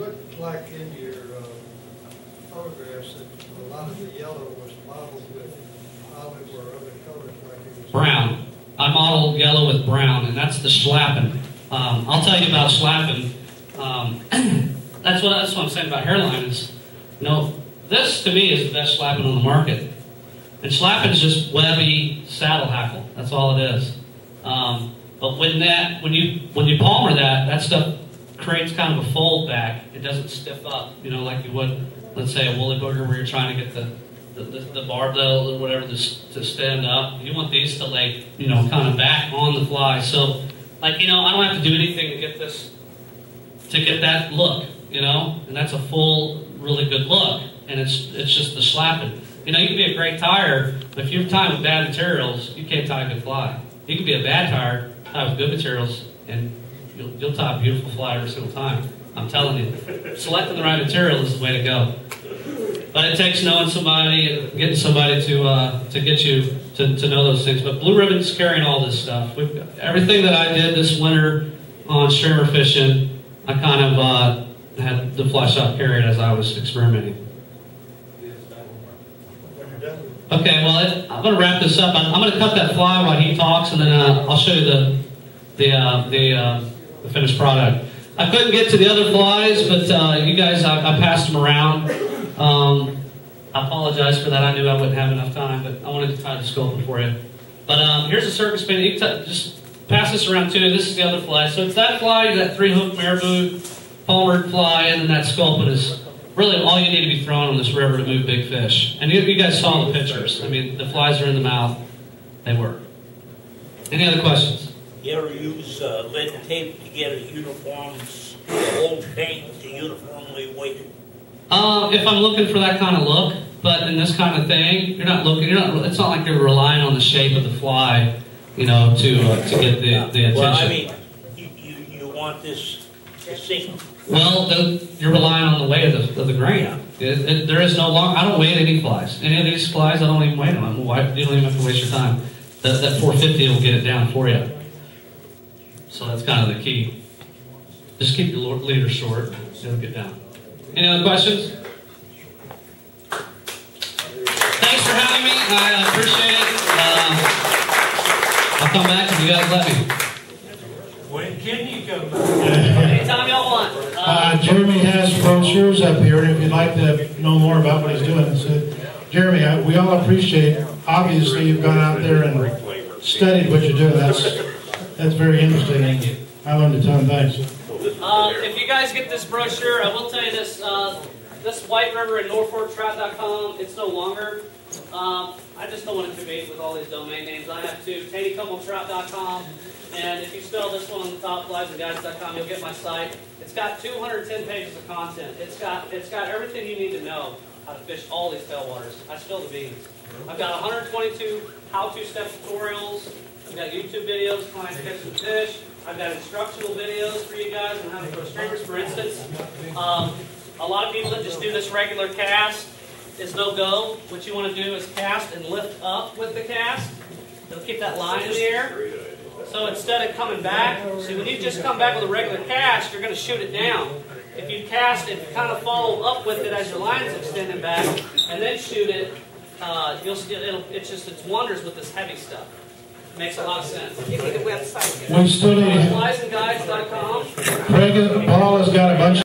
looked like in your photographs that a lot of the yellow was modeled with olive or other colors like it was. Brown. I modeled yellow with brown, and that's the schlappen. I'll tell you about schlappen. That's what I'm saying about hairline is, you know, this to me is the best schlappen on the market. And schlappen is just webby saddle hackle. That's all it is. But when you palmer that stuff creates kind of a fold back. It doesn't stiff up, you know, like you would, let's say, a woolly booger where you're trying to get the barbell or whatever to stand up. You want these to lay, you know, kind of back on the fly. So, like, you know, I don't have to do anything to get this, to get that look, you know, and that's a full, really good look. And it's just the slapping. You know, you can be a great tire, but if you're tying with bad materials, you can't tie a good fly. You can be a bad tire, tie with good materials, and you'll tie a beautiful fly every single time. I'm telling you. Selecting the right material is the way to go. But it takes knowing somebody and getting somebody to get you to know those things. But Blue Ribbon's carrying all this stuff. Everything that I did this winter on streamer fishing, I kind of had the fly shop carried as I was experimenting. Okay, well, I'm going to wrap this up. I'm going to cut that fly while he talks, and then I'll show you the finished product. I couldn't get to the other flies, but you guys, I passed them around. I apologize for that. I knew I wouldn't have enough time, but I wanted to try to scope it for you. But here's a circus spin. You can just pass this around too. This is the other fly. So it's that fly, that 3-hook marabou, palmered fly, and then that sculpin is really all you need to be throwing on this river to move big fish. And you guys saw the pictures. I mean, the flies are in the mouth. They work. Any other questions? You ever use lead and tape to get a uniform, the old paint uniformly weighted? If I'm looking for that kind of look, but in this kind of thing, you're not looking. It's not like you're relying on the shape of the fly, you know, to get the attention. Well, I mean, you want this to sink. Well, you're relying on the weight of the grain. There is no long. I don't weight any flies. Any of these flies, I don't even weight them. You don't even have to waste your time. That 450 will get it down for you. So that's kind of the key. Just keep your leader short. It'll get down. Any other questions? Thanks for having me. I appreciate it. I'll come back if you guys let me. When can you come back? Anytime y'all want. Jeremy has brochures up here, and if you'd like to know more about what he's doing. So, Jeremy, we all appreciate, obviously, you've gone out there and studied what you're doing. That's very interesting. Thank you. I learned a ton. Thanks. If you guys get this brochure, I will tell you this, this White River at NorforkTrout.com, it's no longer. I just don't want to compete with all these domain names. I have two, TaneyComoTrout.com, and if you spell this one on the top, fliesandguides.com, you'll get my site. It's got 210 pages of content. It's got everything you need to know how to fish all these tailwaters. I spill the beans. I've got 122 how-to step tutorials. I've got YouTube videos, clients catching fish. I've got instructional videos for you guys on how to throw streamers, for instance. A lot of people that just do this regular cast is no-go. What you want to do is cast and lift up with the cast. It'll keep that line in the air. So instead of coming back, see, when you just come back with a regular cast, you're going to shoot it down. If you cast and kind of follow up with it as your line's extending back, and then shoot it, it's wonders with this heavy stuff. Makes a lot of sense. Give me the website. We still need Fliesandguides.com. Craig, Paul has got a bunch